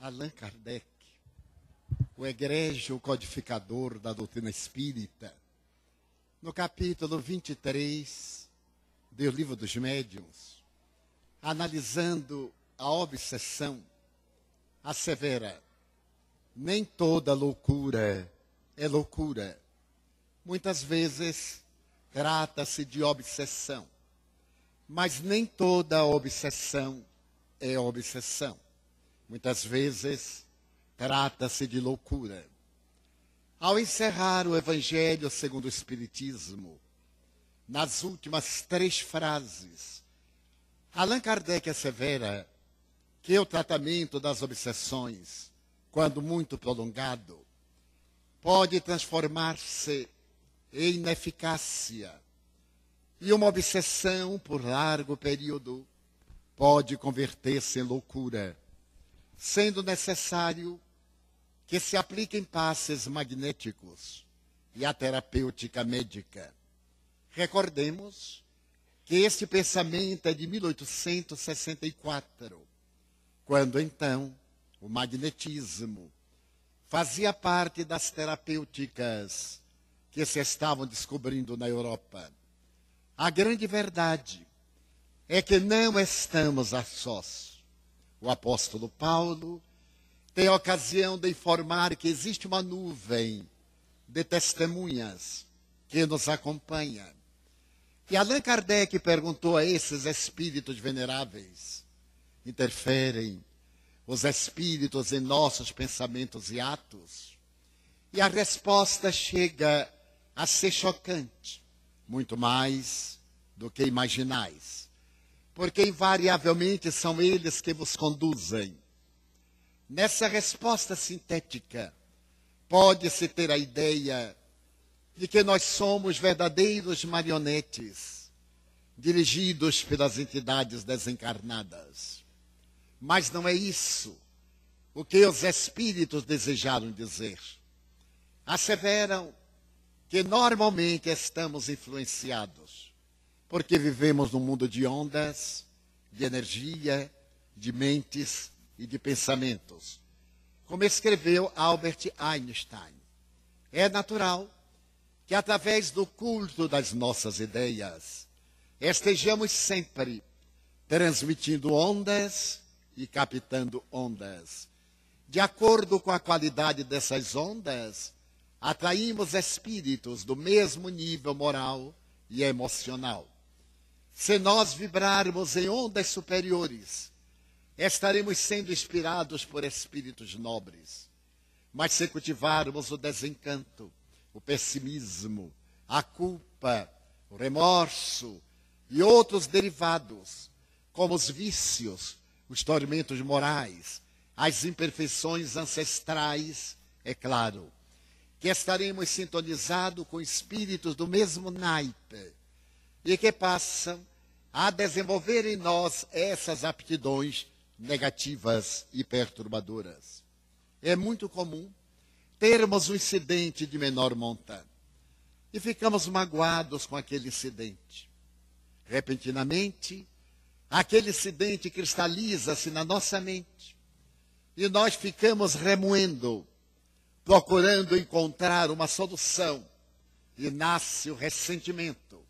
Allan Kardec, o egrégio codificador da doutrina espírita, no capítulo 23 do Livro dos Médiuns, analisando a obsessão, assevera: nem toda loucura é loucura. Muitas vezes trata-se de obsessão, mas nem toda obsessão é obsessão. Muitas vezes trata-se de loucura. Ao encerrar o Evangelho segundo o Espiritismo, nas últimas 3 frases, Allan Kardec assevera que o tratamento das obsessões, quando muito prolongado, pode transformar-se em ineficácia, e uma obsessão por largo período pode converter-se em loucura, sendo necessário que se apliquem passes magnéticos e a terapêutica médica. Recordemos que este pensamento é de 1864, quando então o magnetismo fazia parte das terapêuticas que se estavam descobrindo na Europa. A grande verdade é que não estamos a sós. O apóstolo Paulo tem a ocasião de informar que existe uma nuvem de testemunhas que nos acompanha. E Allan Kardec perguntou a esses espíritos veneráveis: interferem os espíritos em nossos pensamentos e atos? E a resposta chega a ser chocante, muito mais do que imaginais, porque invariavelmente são eles que vos conduzem. Nessa resposta sintética, pode-se ter a ideia de que nós somos verdadeiros marionetes, dirigidos pelas entidades desencarnadas. Mas não é isso o que os espíritos desejaram dizer. Asseveram que normalmente estamos influenciados, porque vivemos num mundo de ondas, de energia, de mentes e de pensamentos. Como escreveu Albert Einstein, é natural que através do culto das nossas ideias estejamos sempre transmitindo ondas e captando ondas. De acordo com a qualidade dessas ondas, atraímos espíritos do mesmo nível moral e emocional. Se nós vibrarmos em ondas superiores, estaremos sendo inspirados por espíritos nobres. Mas se cultivarmos o desencanto, o pessimismo, a culpa, o remorso e outros derivados, como os vícios, os tormentos morais, as imperfeições ancestrais, é claro que estaremos sintonizados com espíritos do mesmo naipe e que passam a desenvolver em nós essas aptidões negativas e perturbadoras. É muito comum termos um incidente de menor monta e ficamos magoados com aquele incidente. Repentinamente, aquele incidente cristaliza-se na nossa mente e nós ficamos remoendo, procurando encontrar uma solução, e nasce o ressentimento,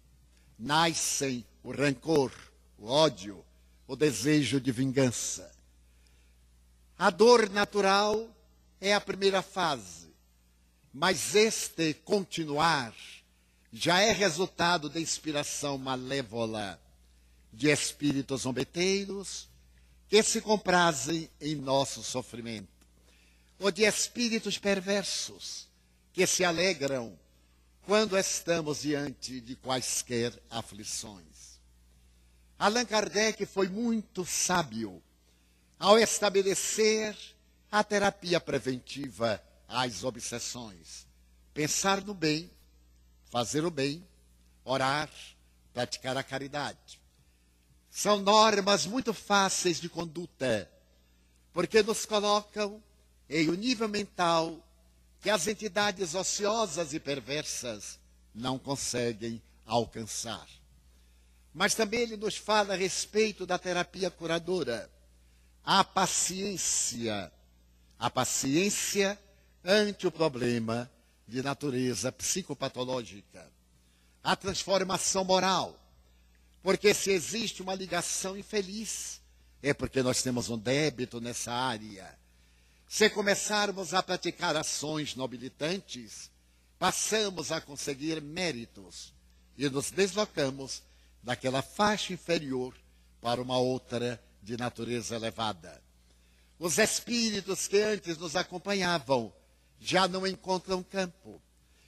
nascem o rancor, o ódio, o desejo de vingança. A dor natural é a primeira fase, mas este continuar já é resultado da inspiração malévola de espíritos zombeteiros que se comprazem em nosso sofrimento, ou de espíritos perversos que se alegram quando estamos diante de quaisquer aflições. Allan Kardec foi muito sábio ao estabelecer a terapia preventiva às obsessões: pensar no bem, fazer o bem, orar, praticar a caridade. São normas muito fáceis de conduta, porque nos colocam em um nível mental que as entidades ociosas e perversas não conseguem alcançar. Mas também ele nos fala a respeito da terapia curadora, a paciência a paciência ante o problema de natureza psicopatológica, a transformação moral, porque se existe uma ligação infeliz, é porque nós temos um débito nessa área. Se começarmos a praticar ações nobilitantes, passamos a conseguir méritos e nos deslocamos daquela faixa inferior para uma outra de natureza elevada. Os espíritos que antes nos acompanhavam já não encontram campo,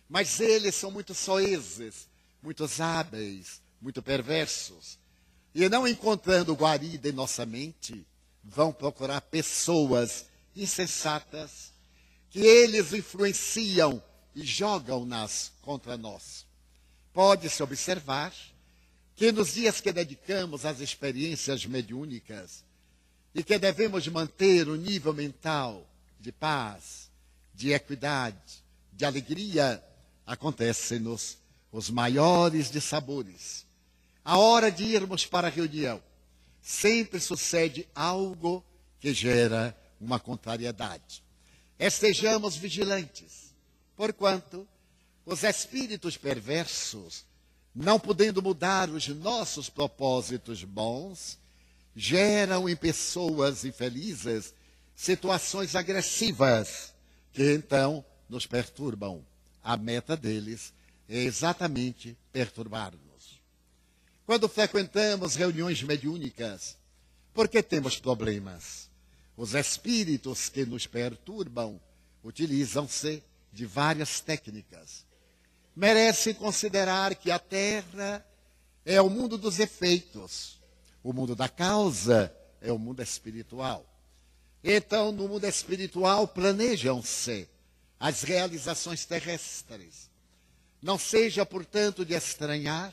mas eles são muito soezes, muito hábeis, muito perversos. E não encontrando guarida em nossa mente, vão procurar pessoas insensatas que eles influenciam e jogam-nas contra nós. Pode-se observar que nos dias que dedicamos às experiências mediúnicas e que devemos manter o nível mental de paz, de equidade, de alegria, acontecem-nos os maiores dissabores. A hora de irmos para a reunião, sempre sucede algo que gera uma contrariedade. Estejamos vigilantes, porquanto os espíritos perversos, não podendo mudar os nossos propósitos bons, geram em pessoas infelizes situações agressivas que então nos perturbam. A meta deles é exatamente perturbar-nos. Quando frequentamos reuniões mediúnicas, porque temos problemas? Os espíritos que nos perturbam utilizam-se de várias técnicas. Merece considerar que a Terra é o mundo dos efeitos. O mundo da causa é o mundo espiritual. Então, no mundo espiritual, planejam-se as realizações terrestres. Não seja, portanto, de estranhar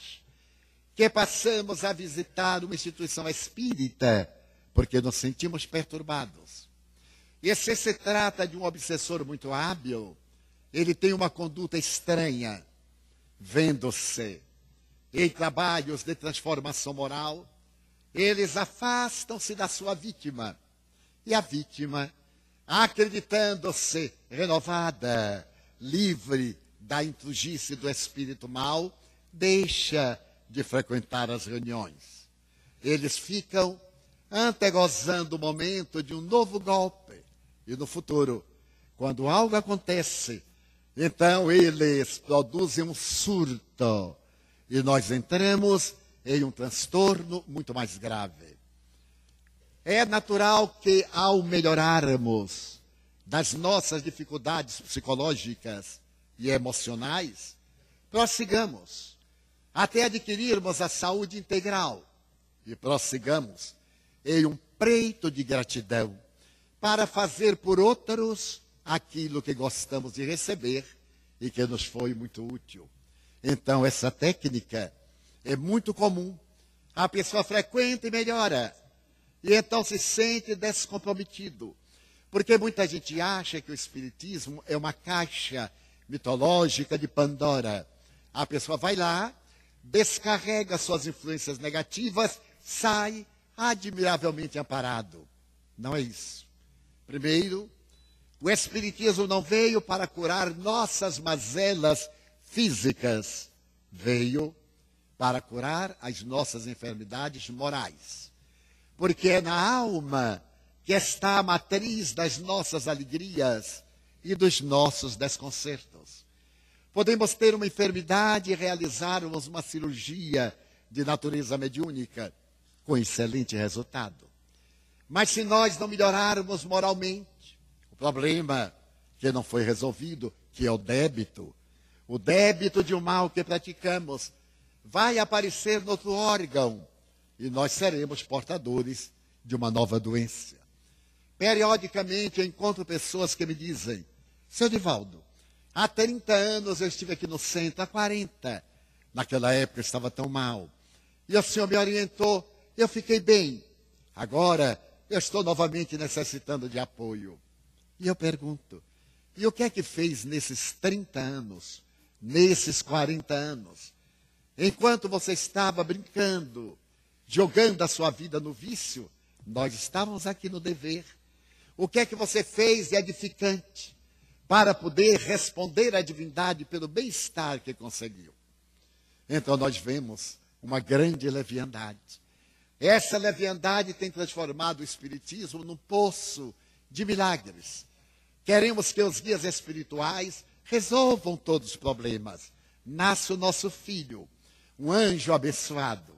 que passamos a visitar uma instituição espírita porque nos sentimos perturbados. E se trata de um obsessor muito hábil, ele tem uma conduta estranha, vendo-se em trabalhos de transformação moral, eles afastam-se da sua vítima. E a vítima, acreditando-se renovada, livre da intrugice do espírito mau, deixa de frequentar as reuniões. Eles ficam antegozando o momento de um novo golpe. E no futuro, quando algo acontece, então eles produzem um surto. E nós entramos em um transtorno muito mais grave. É natural que, ao melhorarmos das nossas dificuldades psicológicas e emocionais, prossigamos até adquirirmos a saúde integral e prossigamos em um preito de gratidão para fazer por outros aquilo que gostamos de receber e que nos foi muito útil. Então, essa técnica é muito comum. A pessoa frequenta e melhora. E então se sente descomprometido. Porque muita gente acha que o espiritismo é uma caixa mitológica de Pandora. A pessoa vai lá, descarrega suas influências negativas, sai admiravelmente amparado. Não é isso. Primeiro, o espiritismo não veio para curar nossas mazelas físicas. Veio para curar as nossas enfermidades morais. Porque é na alma que está a matriz das nossas alegrias e dos nossos desconcertos. Podemos ter uma enfermidade e realizarmos uma cirurgia de natureza mediúnica com excelente resultado. Mas se nós não melhorarmos moralmente, o problema que não foi resolvido, que é o débito de um mal que praticamos, vai aparecer no outro órgão e nós seremos portadores de uma nova doença. Periodicamente eu encontro pessoas que me dizem: seu Divaldo, há 30 anos eu estive aqui no centro, há 40. Naquela época eu estava tão mal. E o senhor me orientou, eu fiquei bem. Agora eu estou novamente necessitando de apoio. E eu pergunto, e o que é que fez nesses 30 anos, nesses 40 anos? Enquanto você estava brincando, jogando a sua vida no vício, nós estávamos aqui no dever. O que é que você fez de edificante para poder responder à divindade pelo bem-estar que conseguiu? Então nós vemos uma grande leviandade. Essa leviandade tem transformado o Espiritismo num poço de milagres. Queremos que os guias espirituais resolvam todos os problemas. Nasce o nosso filho, um anjo abençoado.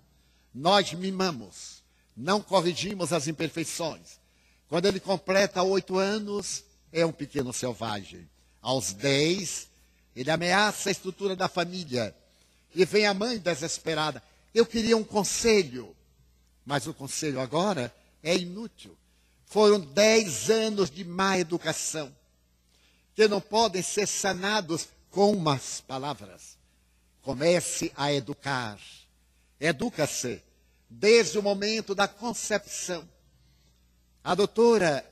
Nós mimamos, não corrigimos as imperfeições. Quando ele completa 8 anos, é um pequeno selvagem. Aos 10, ele ameaça a estrutura da família. E vem a mãe desesperada. Eu queria um conselho, mas o conselho agora é inútil. Foram 10 anos de má educação, que não podem ser sanados com umas palavras. Comece a educar. Educa-se desde o momento da concepção. A doutora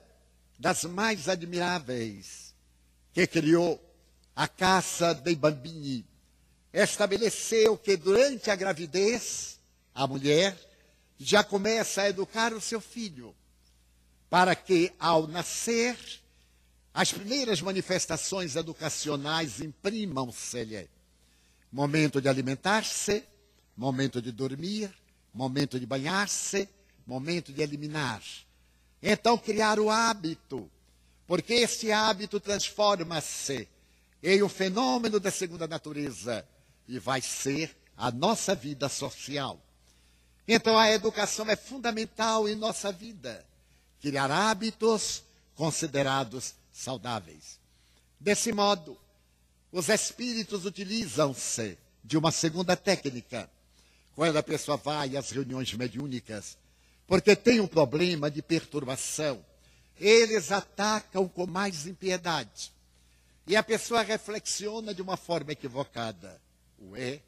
das mais admiráveis, que criou a Casa dei Bambini, estabeleceu que durante a gravidez, a mulher já começa a educar o seu filho, para que, ao nascer, as primeiras manifestações educacionais imprimam-se-lhe. Momento de alimentar-se, momento de dormir, momento de banhar-se, momento de eliminar. Então, criar o hábito, porque esse hábito transforma-se em um fenômeno da segunda natureza e vai ser a nossa vida social. Então, a educação é fundamental em nossa vida. Criar hábitos considerados saudáveis. Desse modo, os espíritos utilizam-se de uma segunda técnica, quando a pessoa vai às reuniões mediúnicas, porque tem um problema de perturbação. Eles atacam com mais impiedade. E a pessoa reflexiona de uma forma equivocada. Ué,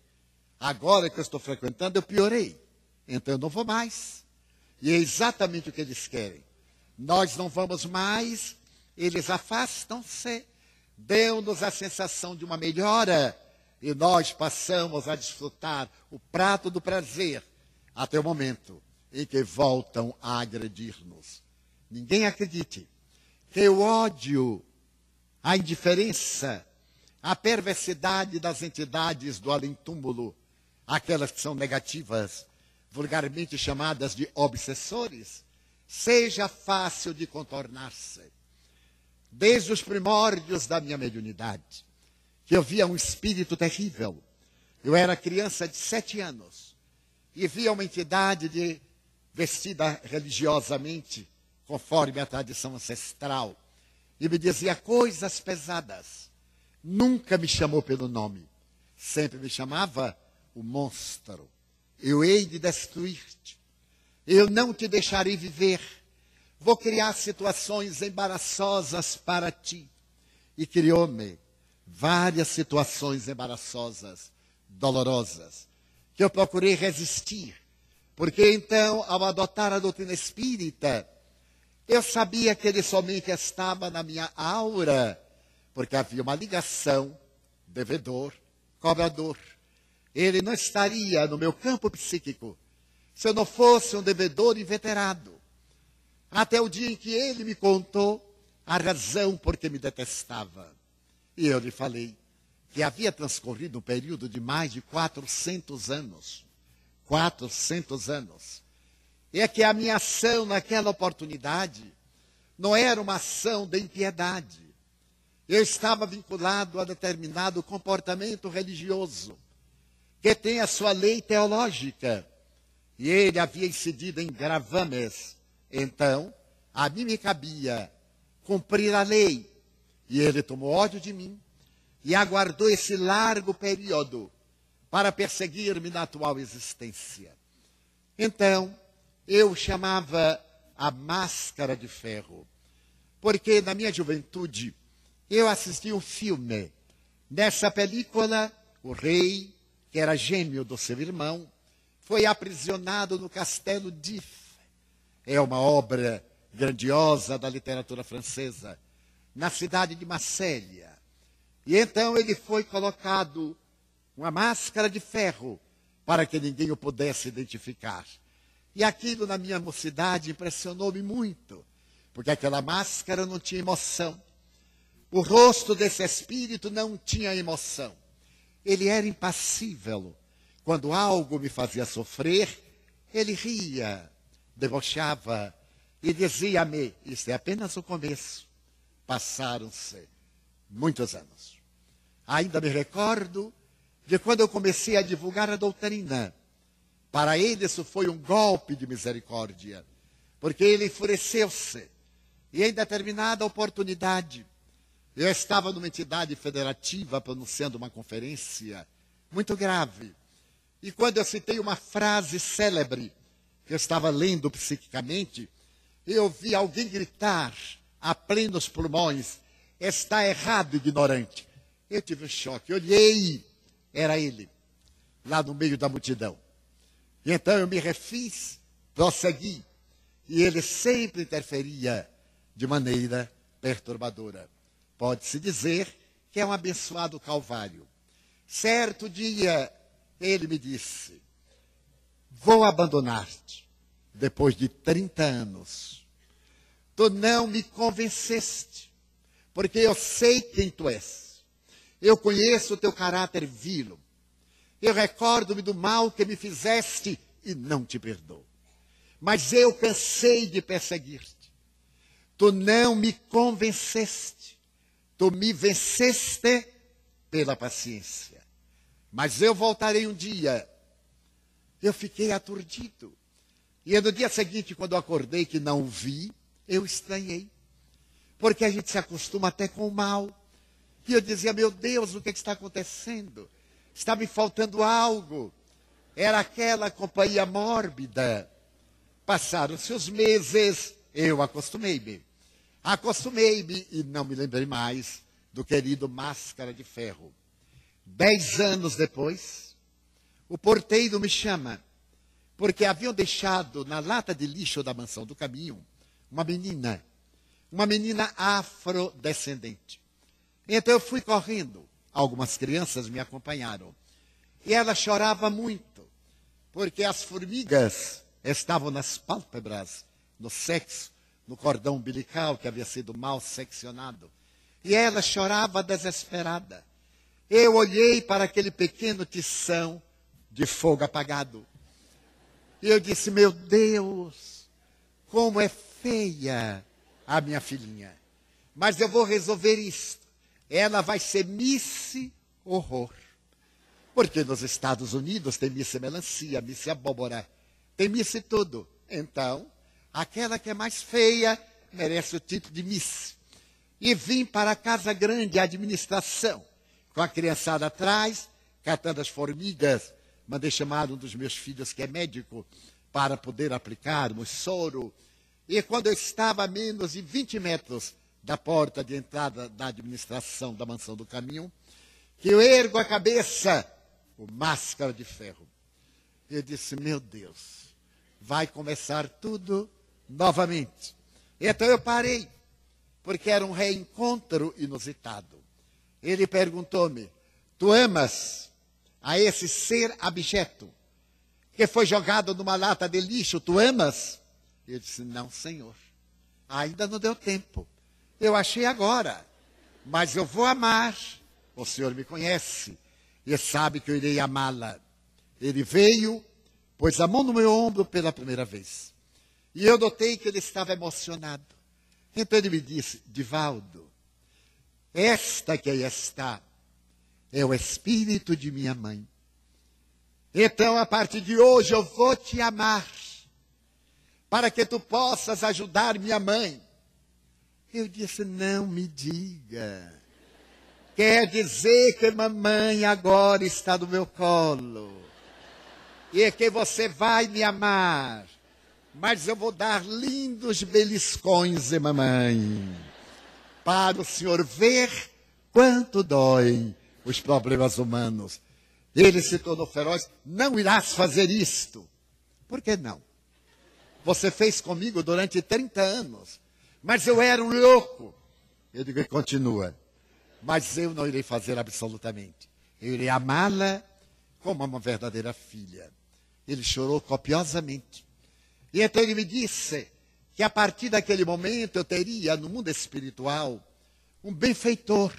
agora que eu estou frequentando, eu piorei. Então eu não vou mais. E é exatamente o que eles querem. Nós não vamos mais, eles afastam-se, dão-nos a sensação de uma melhora, e nós passamos a desfrutar o prato do prazer, até o momento em que voltam a agredir-nos. Ninguém acredite que o ódio, a indiferença, a perversidade das entidades do além-túmulo, aquelas que são negativas, vulgarmente chamadas de obsessores, seja fácil de contornar-se. Desde os primórdios da minha mediunidade, que eu via um espírito terrível. Eu era criança de 7 anos e via uma entidade vestida religiosamente, conforme a tradição ancestral, e me dizia coisas pesadas. Nunca me chamou pelo nome, sempre me chamava o monstro. Eu hei de destruir-te. Eu não te deixarei viver. Vou criar situações embaraçosas para ti. E criou-me várias situações embaraçosas, dolorosas, que eu procurei resistir. Porque então, ao adotar a doutrina espírita, eu sabia que ele somente estava na minha aura, porque havia uma ligação, devedor, cobrador. Ele não estaria no meu campo psíquico se eu não fosse um devedor inveterado. Até o dia em que ele me contou a razão por que me detestava. E eu lhe falei que havia transcorrido um período de mais de 400 anos. 400 anos. E é que a minha ação naquela oportunidade não era uma ação de impiedade. Eu estava vinculado a determinado comportamento religioso, que tem a sua lei teológica. E ele havia incidido em gravames. Então, a mim me cabia cumprir a lei. E ele tomou ódio de mim e aguardou esse largo período para perseguir-me na atual existência. Então, eu chamava a máscara de ferro, porque na minha juventude eu assisti um filme. Nessa película, o rei, que era gêmeo do seu irmão, foi aprisionado no castelo d'If. É uma obra grandiosa da literatura francesa, na cidade de Marsella. E então ele foi colocado uma máscara de ferro para que ninguém o pudesse identificar. E aquilo na minha mocidade impressionou-me muito, porque aquela máscara não tinha emoção. O rosto desse espírito não tinha emoção. Ele era impassível. Quando algo me fazia sofrer, ele ria, debochava e dizia-me: isso é apenas o começo. Passaram-se muitos anos. Ainda me recordo de quando eu comecei a divulgar a doutrina. Para ele isso foi um golpe de misericórdia, porque ele enfureceu-se. E em determinada oportunidade, eu estava numa entidade federativa pronunciando uma conferência muito grave. E quando eu citei uma frase célebre, que eu estava lendo psiquicamente, eu vi alguém gritar a plenos pulmões: está errado, ignorante. Eu tive um choque, olhei, era ele, lá no meio da multidão. E então eu me refiz, prossegui, e ele sempre interferia de maneira perturbadora. Pode-se dizer que é um abençoado Calvário. Certo dia, ele me disse: vou abandonar-te depois de 30 anos. Tu não me convenceste, porque eu sei quem tu és. Eu conheço o teu caráter vil. Eu recordo-me do mal que me fizeste e não te perdoo. Mas eu cansei de perseguir-te. Tu não me convenceste. Tu me venceste pela paciência. Mas eu voltarei um dia. Eu fiquei aturdido. E no dia seguinte, quando eu acordei que não o vi, eu estranhei. Porque a gente se acostuma até com o mal. E eu dizia: meu Deus, o que está acontecendo? Está me faltando algo. Era aquela companhia mórbida. Passaram-se os meses, eu acostumei-me. Acostumei-me e não me lembrei mais do querido Máscara de Ferro. 10 anos depois, o porteiro me chama, porque haviam deixado na lata de lixo da Mansão do Caminho uma menina afrodescendente. Então eu fui correndo, algumas crianças me acompanharam, e ela chorava muito, porque as formigas estavam nas pálpebras, no sexo, no cordão umbilical que havia sido mal seccionado. E ela chorava desesperada. Eu olhei para aquele pequeno tição de fogo apagado. E eu disse: meu Deus, como é feia a minha filhinha. Mas eu vou resolver isto. Ela vai ser Miss Horror. Porque nos Estados Unidos tem Miss Melancia, Miss Abóbora, tem Miss tudo. Então, aquela que é mais feia merece o título de Miss. E vim para a Casa Grande, a administração, com a criançada atrás, catando as formigas. Mandei chamar um dos meus filhos, que é médico, para poder aplicar o soro. E quando eu estava a menos de 20 metros da porta de entrada da administração da Mansão do Caminho, que eu ergo a cabeça, o Máscara de Ferro. Eu disse: meu Deus, vai começar tudo novamente. Então eu parei, porque era um reencontro inusitado. Ele perguntou-me: tu amas a esse ser abjeto que foi jogado numa lata de lixo? Tu amas? Eu disse: não, senhor, ainda não deu tempo. Eu achei agora, mas eu vou amar. O senhor me conhece e sabe que eu irei amá-la. Ele veio, pôs a mão no meu ombro pela primeira vez. E eu notei que ele estava emocionado. Então ele me disse: Divaldo, esta que aí está é o espírito de minha mãe. Então, a partir de hoje, eu vou te amar, para que tu possas ajudar minha mãe. Eu disse: não me diga. Quer dizer que mamãe agora está no meu colo. E que você vai me amar. Mas eu vou dar lindos beliscões de mamãe, para o senhor ver quanto dói os problemas humanos. Ele se tornou feroz: não irás fazer isto. Por que não? Você fez comigo durante 30 anos, mas eu era um louco. Eu digo: continua, mas eu não irei fazer absolutamente. Eu irei amá-la como uma verdadeira filha. Ele chorou copiosamente. E então ele me disse que a partir daquele momento eu teria, no mundo espiritual, um benfeitor,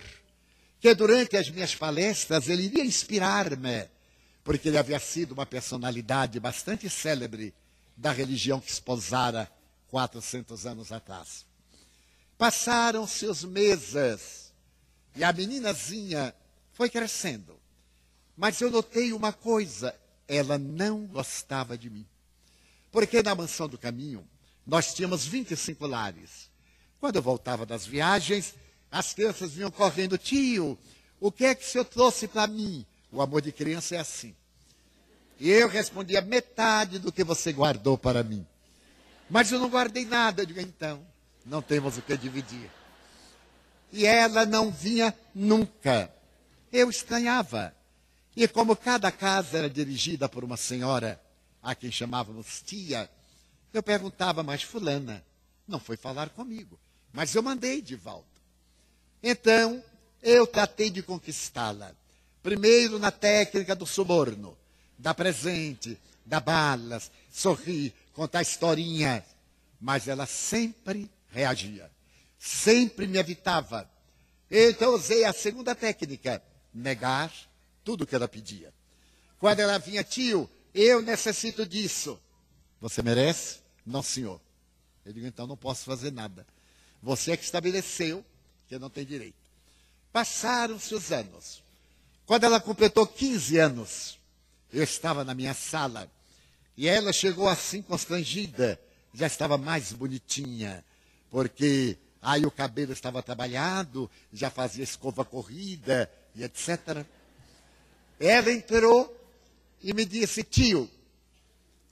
que durante as minhas palestras ele iria inspirar-me, porque ele havia sido uma personalidade bastante célebre da religião que esposara 400 anos atrás. Passaram-se os meses e a meninazinha foi crescendo. Mas eu notei uma coisa, ela não gostava de mim. Porque na Mansão do Caminho, nós tínhamos 25 lares. Quando eu voltava das viagens, as crianças vinham correndo: tio, o que é que o senhor trouxe para mim? O amor de criança é assim. E eu respondia: metade do que você guardou para mim. Mas eu não guardei nada. Eu digo: então, não temos o que dividir. E ela não vinha nunca. Eu estranhava. E como cada casa era dirigida por uma senhora, a quem chamávamos tia, eu perguntava: mas fulana não foi falar comigo, mas eu mandei de volta. Então, eu tratei de conquistá-la. Primeiro na técnica do suborno, dar presente, dar balas, sorrir, contar historinhas. Mas ela sempre reagia, sempre me evitava. Então, usei a segunda técnica, negar tudo o que ela pedia. Quando ela vinha: tio, eu necessito disso. Você merece? Não, senhor. Eu digo: então não posso fazer nada. Você é que estabeleceu que eu não tenho direito. Passaram-se os anos. Quando ela completou 15 anos, eu estava na minha sala e ela chegou assim constrangida. Já estava mais bonitinha, porque aí o cabelo estava trabalhado, já fazia escova corrida e etc. Ela entrou e me disse: tio,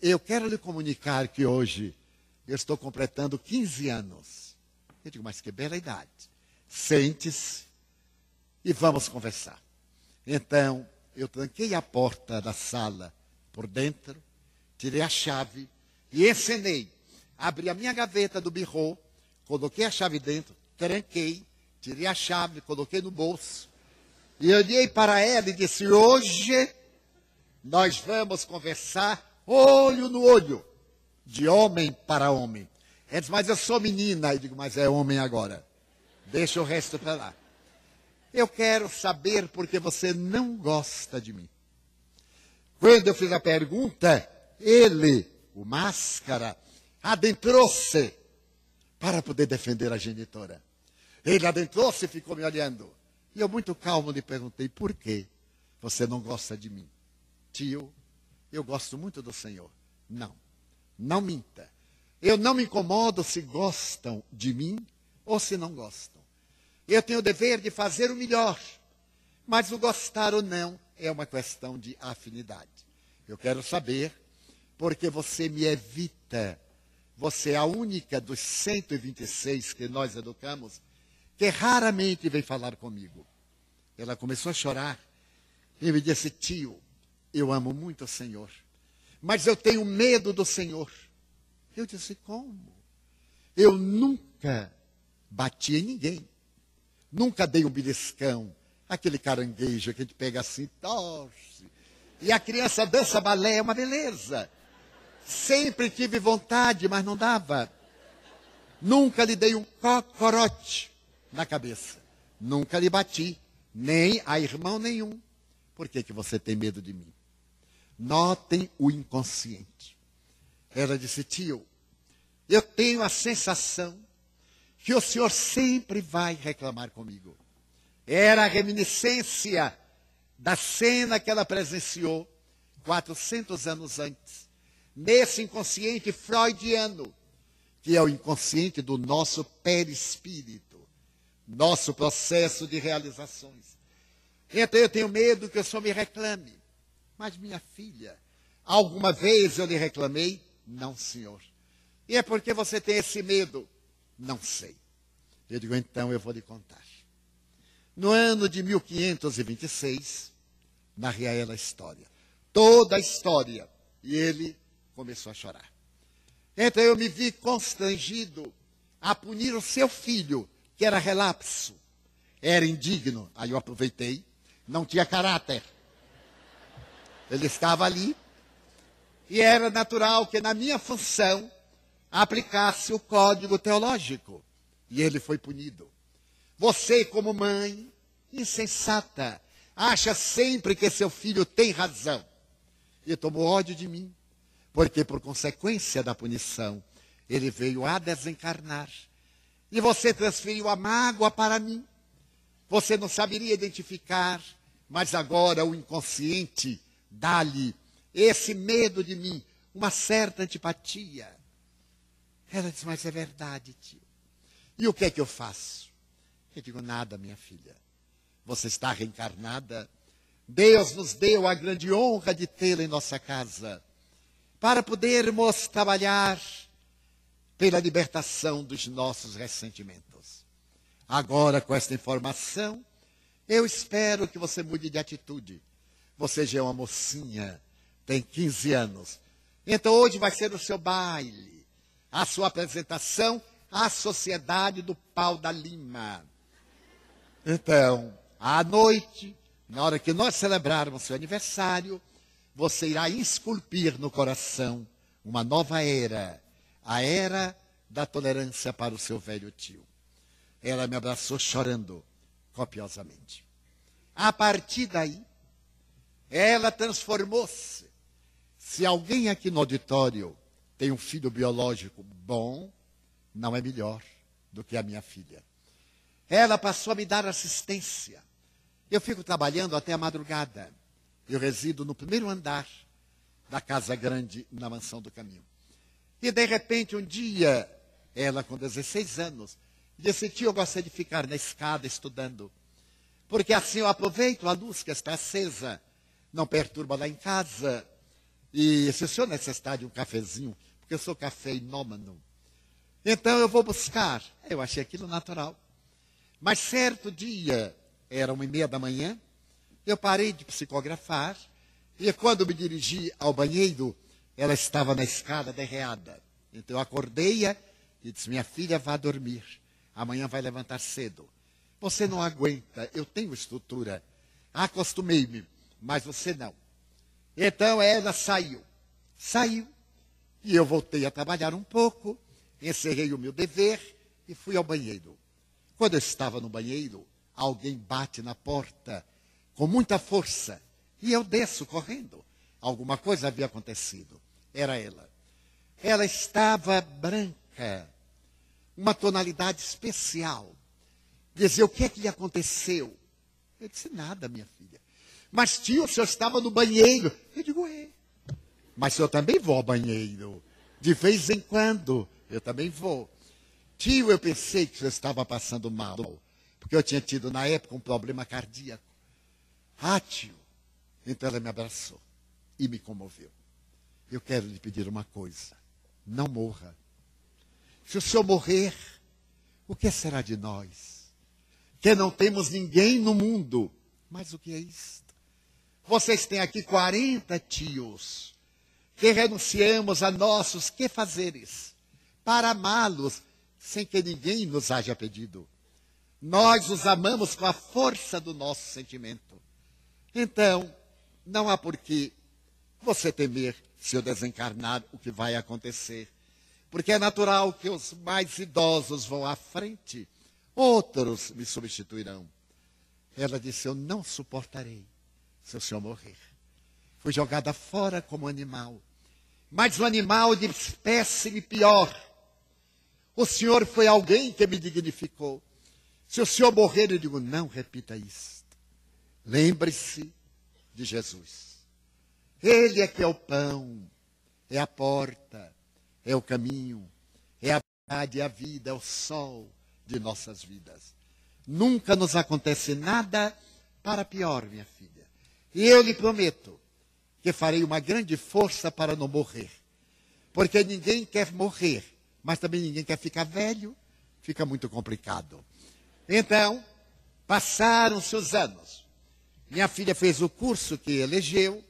eu quero lhe comunicar que hoje eu estou completando 15 anos. Eu digo: mas que bela idade. Sente-se e vamos conversar. Então, eu tranquei a porta da sala por dentro, tirei a chave e encenei. Abri a minha gaveta do birô, coloquei a chave dentro, tranquei, tirei a chave, coloquei no bolso. E eu olhei para ela e disse: hoje nós vamos conversar olho no olho, de homem para homem. Ela disse: mas eu sou menina. Eu digo: mas é homem agora. Deixa o resto para lá. Eu quero saber porque você não gosta de mim. Quando eu fiz a pergunta, ele, o máscara, adentrou-se para poder defender a genitora. Ele adentrou-se e ficou me olhando. E eu, muito calmo, lhe perguntei: por que você não gosta de mim? Tio, eu gosto muito do senhor. Não, não minta. Eu não me incomodo se gostam de mim ou se não gostam. Eu tenho o dever de fazer o melhor. Mas o gostar ou não é uma questão de afinidade. Eu quero saber porque você me evita. Você é a única dos 126 que nós educamos que raramente vem falar comigo. Ela começou a chorar e me disse: tio, eu amo muito o Senhor, mas eu tenho medo do Senhor. Eu disse: como? Eu nunca bati em ninguém, nunca dei um beliscão, aquele caranguejo que a gente pega assim, torce, e a criança dança balé, é uma beleza. Sempre tive vontade, mas não dava. Nunca lhe dei um cocorote na cabeça. Nunca lhe bati, nem a irmão nenhum. Por que você tem medo de mim? Notem o inconsciente. Ela disse: tio, eu tenho a sensação que o senhor sempre vai reclamar comigo. Era a reminiscência da cena que ela presenciou 400 anos antes. Nesse inconsciente freudiano, que é o inconsciente do nosso perispírito, nosso processo de realizações. Então eu tenho medo que o senhor me reclame. Mas minha filha, alguma vez eu lhe reclamei? Não, senhor. E é porque você tem esse medo? Não sei. Eu digo: então eu vou lhe contar. No ano de 1526, narrei a ela a história. Toda a história. E ele começou a chorar. Então eu me vi constrangido a punir o seu filho, que era relapso, era indigno. Aí eu aproveitei, não tinha caráter. Ele estava ali, e era natural que na minha função, aplicasse o código teológico. E ele foi punido. Você, como mãe, insensata, acha sempre que seu filho tem razão. E tomou ódio de mim, porque por consequência da punição, ele veio a desencarnar. E você transferiu a mágoa para mim. Você não saberia identificar, mas agora o inconsciente dá-lhe esse medo de mim, uma certa antipatia. Ela disse, mas é verdade, tio. E o que é que eu faço? Eu digo, nada, minha filha. Você está reencarnada. Deus nos deu a grande honra de tê-la em nossa casa, para podermos trabalhar pela libertação dos nossos ressentimentos. Agora, com esta informação, eu espero que você mude de atitude. Você já é uma mocinha, tem 15 anos. Então hoje vai ser o seu baile, a sua apresentação à sociedade do Pau da Lima. Então, à noite, na hora que nós celebrarmos seu aniversário, você irá esculpir no coração uma nova era, a era da tolerância para o seu velho tio. Ela me abraçou chorando copiosamente. A partir daí, ela transformou-se. Se alguém aqui no auditório tem um filho biológico bom, não é melhor do que a minha filha. Ela passou a me dar assistência. Eu fico trabalhando até a madrugada. Eu resido no primeiro andar da casa grande na Mansão do Caminho. E de repente, um dia, ela com 16 anos, disse, tio, eu gostaria de ficar na escada estudando. Porque assim eu aproveito a luz que está acesa, não perturba lá em casa. E se o senhor necessitar de um cafezinho, porque eu sou cafeinômano, então eu vou buscar. Eu achei aquilo natural. Mas certo dia, era 1h30 da manhã, eu parei de psicografar, e quando me dirigi ao banheiro, ela estava na escada derreada. Então eu acordei-a e disse, minha filha, vá dormir. Amanhã vai levantar cedo. Você não aguenta, eu tenho estrutura. Acostumei-me, mas você não. Então ela saiu. E eu voltei a trabalhar um pouco, encerrei o meu dever e fui ao banheiro. Quando eu estava no banheiro, alguém bate na porta com muita força. E eu desço correndo. Alguma coisa havia acontecido. Era ela. Ela estava branca, uma tonalidade especial. Dizia, o que é que lhe aconteceu? Eu disse, nada, minha filha. Mas tio, o senhor estava no banheiro. Eu digo, é. Mas eu também vou ao banheiro. De vez em quando, eu também vou. Tio, eu pensei que o senhor estava passando mal. Porque eu tinha tido, na época, um problema cardíaco. Ah, tio. Então ela me abraçou e me comoveu. Eu quero lhe pedir uma coisa. Não morra. Se o senhor morrer, o que será de nós? Que não temos ninguém no mundo. Mas o que é isto? Vocês têm aqui 40 tios que renunciamos a nossos quefazeres para amá-los sem que ninguém nos haja pedido. Nós os amamos com a força do nosso sentimento. Então, não há por que você temer, se eu desencarnar, o que vai acontecer. Porque é natural que os mais idosos vão à frente, outros me substituirão. Ela disse, eu não suportarei se o senhor morrer. Fui jogada fora como animal. Mas um animal de espécie pior. O senhor foi alguém que me dignificou. Se o senhor morrer, eu digo, não repita isso. Lembre-se de Jesus. Ele é que é o pão, é a porta, é o caminho, é a verdade, é a vida, é o sol de nossas vidas. Nunca nos acontece nada para pior, minha filha. E eu lhe prometo que farei uma grande força para não morrer. Porque ninguém quer morrer, mas também ninguém quer ficar velho, fica muito complicado. Então, passaram-se os anos. Minha filha fez o curso que elegeu,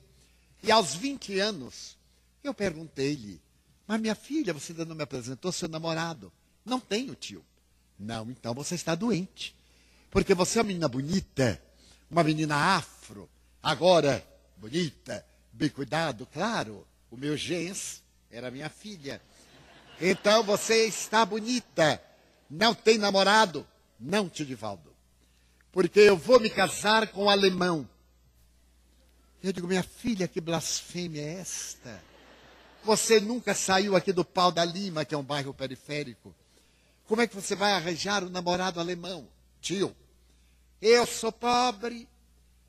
e aos 20 anos, eu perguntei-lhe, mas minha filha, você ainda não me apresentou seu namorado? Não tenho, tio. Não, então você está doente. Porque você é uma menina bonita, uma menina afro, agora bonita, bem cuidado, claro, o meu gens era minha filha. Então você está bonita, não tem namorado? Não, tio Divaldo, porque eu vou me casar com um alemão. Eu digo, minha filha, que blasfêmia é esta? Você nunca saiu aqui do Pau da Lima, que é um bairro periférico. Como é que você vai arranjar um namorado alemão? Tio, eu sou pobre,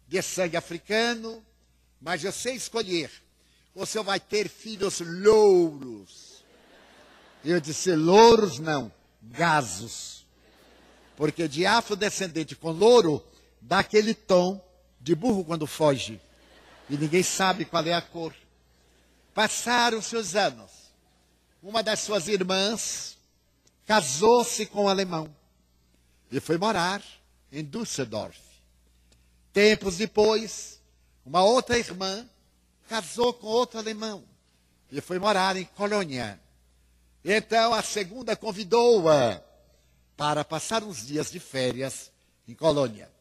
de sangue africano, mas eu sei escolher. O senhor vai ter filhos louros. Eu disse, louros não, gasos. Porque de afrodescendente com louro, dá aquele tom de burro quando foge. E ninguém sabe qual é a cor. Passaram-se os anos. Uma das suas irmãs casou-se com um alemão. E foi morar em Düsseldorf. Tempos depois, uma outra irmã casou com outro alemão. E foi morar em Colônia. Então a segunda convidou-a para passar uns dias de férias em Colônia.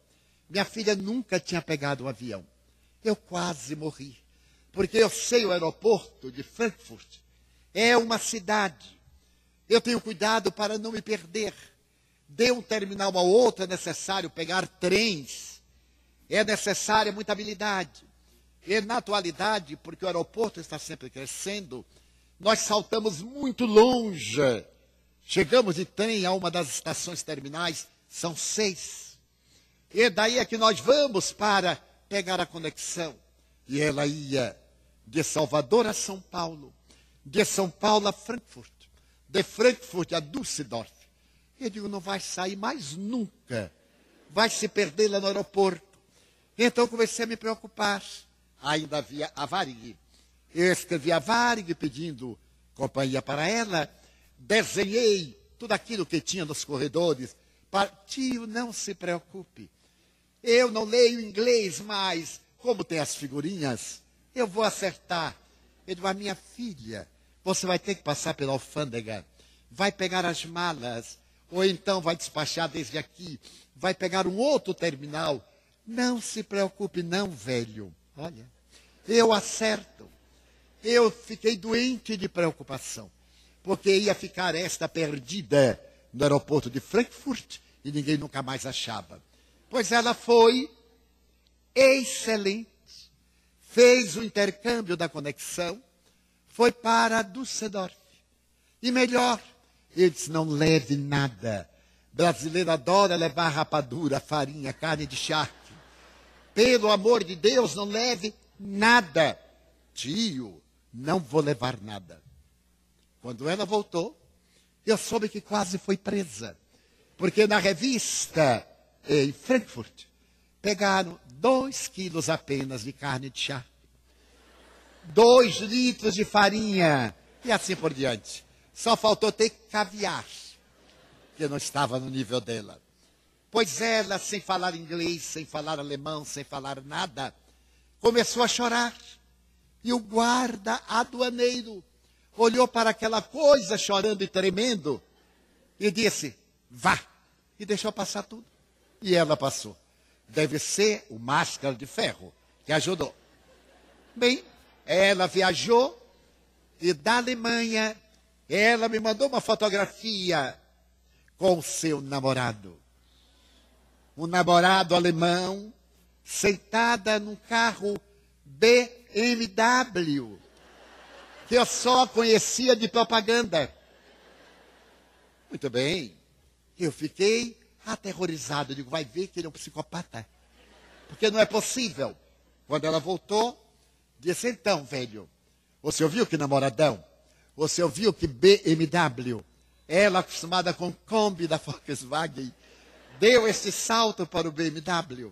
Minha filha nunca tinha pegado um avião. Eu quase morri, porque eu sei o aeroporto de Frankfurt. É uma cidade. Eu tenho cuidado para não me perder. De um terminal ao outro é necessário pegar trens. É necessária muita habilidade. E na atualidade, porque o aeroporto está sempre crescendo, nós saltamos muito longe. Chegamos de trem a uma das estações terminais, são 6. E daí é que nós vamos para pegar a conexão. E ela ia de Salvador a São Paulo, de São Paulo a Frankfurt, de Frankfurt a Düsseldorf. Eu digo, não vai sair mais nunca. Vai se perder lá no aeroporto. Então comecei a me preocupar. Ainda havia a Varig. Eu escrevi a Varig pedindo companhia para ela. Desenhei tudo aquilo que tinha nos corredores. Tio, não se preocupe. Eu não leio inglês, mas como tem as figurinhas, eu vou acertar. Eu digo, minha filha, você vai ter que passar pela alfândega, vai pegar as malas, ou então vai despachar desde aqui, vai pegar um outro terminal. Não se preocupe não, velho. Olha, eu acerto. Eu fiquei doente de preocupação, porque ia ficar esta perdida no aeroporto de Frankfurt e ninguém nunca mais achava. Pois ela foi excelente, fez o intercâmbio da conexão, foi para Düsseldorf. E melhor, ele disse, não leve nada. Brasileiro adora levar rapadura, farinha, carne de charque. Pelo amor de Deus, não leve nada. Tio, não vou levar nada. Quando ela voltou, eu soube que quase foi presa. Porque na revista, em Frankfurt, pegaram 2 quilos apenas de carne de charque, 2 litros de farinha, e assim por diante. Só faltou ter caviar, que não estava no nível dela. Pois ela, sem falar inglês, sem falar alemão, sem falar nada, começou a chorar. E o guarda aduaneiro olhou para aquela coisa, chorando e tremendo, e disse, vá, e deixou passar tudo. E ela passou. Deve ser o máscara de ferro que ajudou. Bem, ela viajou e da Alemanha ela me mandou uma fotografia com o seu namorado. Um namorado alemão sentada num carro BMW que eu só conhecia de propaganda. Muito bem. Eu fiquei aterrorizado. Eu digo, vai ver que ele é um psicopata. Porque não é possível. Quando ela voltou, disse, então, velho, você ouviu que namoradão? Você ouviu que BMW? Ela, acostumada com Kombi da Volkswagen, deu esse salto para o BMW.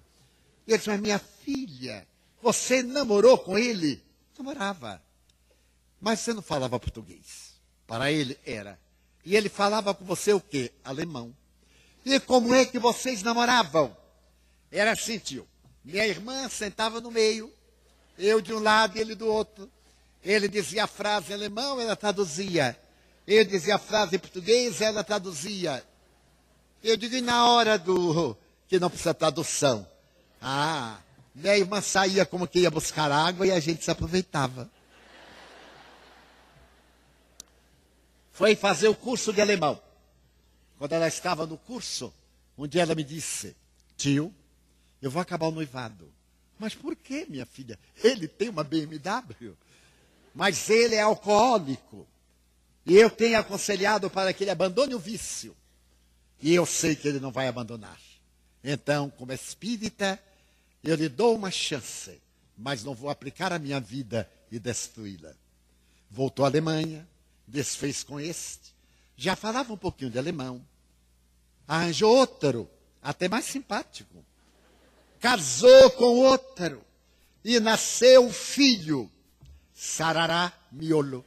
E ele disse, mas minha filha, você namorou com ele? Namorava. Mas você não falava português. Para ele era. E ele falava com você o quê? Alemão. E como é que vocês namoravam? Era assim, tio. Minha irmã sentava no meio, eu de um lado e ele do outro. Ele dizia a frase em alemão, ela traduzia. Ele dizia a frase em português, ela traduzia. Eu digo, e na hora do que não precisa tradução? Ah, minha irmã saía como que ia buscar água e a gente se aproveitava. foi fazer o curso de alemão. Quando ela estava no curso, um dia ela me disse: tio, eu vou acabar o noivado. Mas por quê, minha filha? Ele tem uma BMW, mas ele é alcoólico. E eu tenho aconselhado para que ele abandone o vício. E eu sei que ele não vai abandonar. Então, como espírita, eu lhe dou uma chance, mas não vou aplicar a minha vida e destruí-la. Voltou à Alemanha, desfez com este, já falava um pouquinho de alemão, arranjou outro, até mais simpático, casou com outro, e nasceu um filho, Sarará Miolo.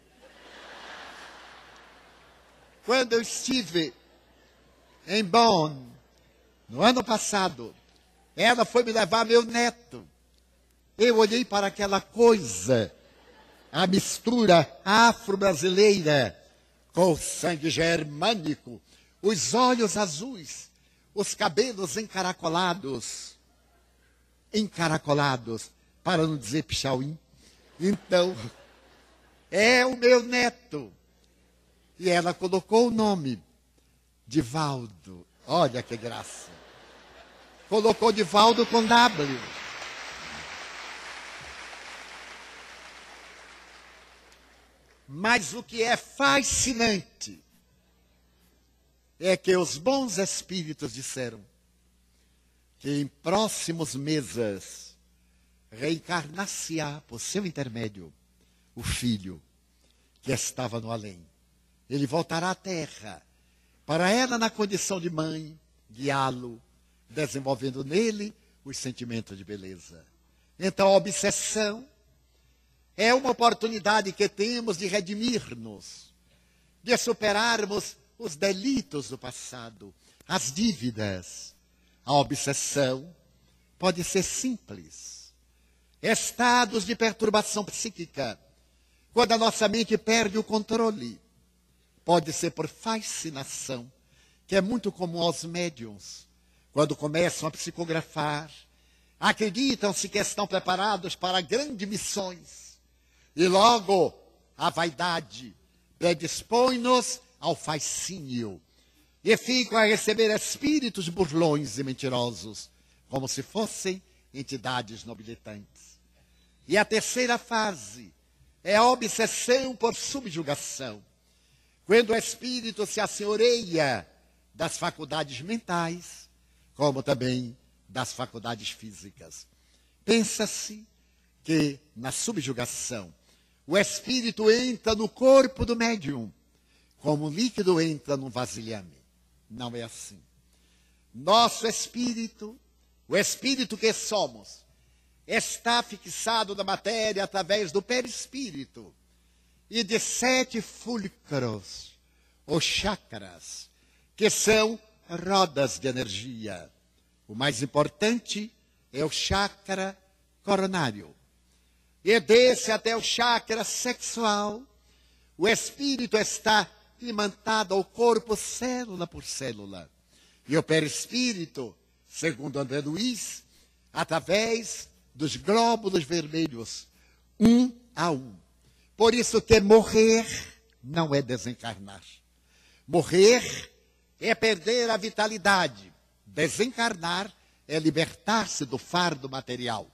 Quando eu estive em Bonn, no ano passado, ela foi me levar meu neto. Eu olhei para aquela coisa, a mistura afro-brasileira com o sangue germânico, os olhos azuis, os cabelos encaracolados, para não dizer pichauim. Então, é o meu neto. E ela colocou o nome, Divaldo. Olha que graça. Colocou Divaldo com W. Mas o que é fascinante é que os bons espíritos disseram que em próximos meses reencarnar-se-á por seu intermédio o filho que estava no além. Ele voltará à terra para ela, na condição de mãe, guiá-lo, desenvolvendo nele os sentimentos de beleza. Então, a obsessão é uma oportunidade que temos de redimir-nos, de superarmos os delitos do passado, as dívidas. A obsessão pode ser simples. Estados de perturbação psíquica, quando a nossa mente perde o controle. Pode ser por fascinação, que é muito comum aos médiuns, quando começam a psicografar, acreditam-se que estão preparados para grandes missões. E logo a vaidade predispõe-nos ao fascínio. E ficam a receber espíritos burlões e mentirosos, como se fossem entidades nobilitantes. E a terceira fase é a obsessão por subjugação. Quando o espírito se assenhoreia das faculdades mentais, como também das faculdades físicas. Pensa-se que, na subjugação, o espírito entra no corpo do médium, como o líquido entra num vasilhame. Não é assim. Nosso espírito, o espírito que somos, está fixado na matéria através do perispírito e de 7 fulcros, ou chakras, que são rodas de energia. O mais importante é o chakra coronário. E desse até o chakra sexual, o espírito está imantado ao corpo célula por célula. E o perispírito, segundo André Luiz, através dos glóbulos vermelhos, um a um. Por isso que morrer não é desencarnar. Morrer é perder a vitalidade. Desencarnar é libertar-se do fardo material.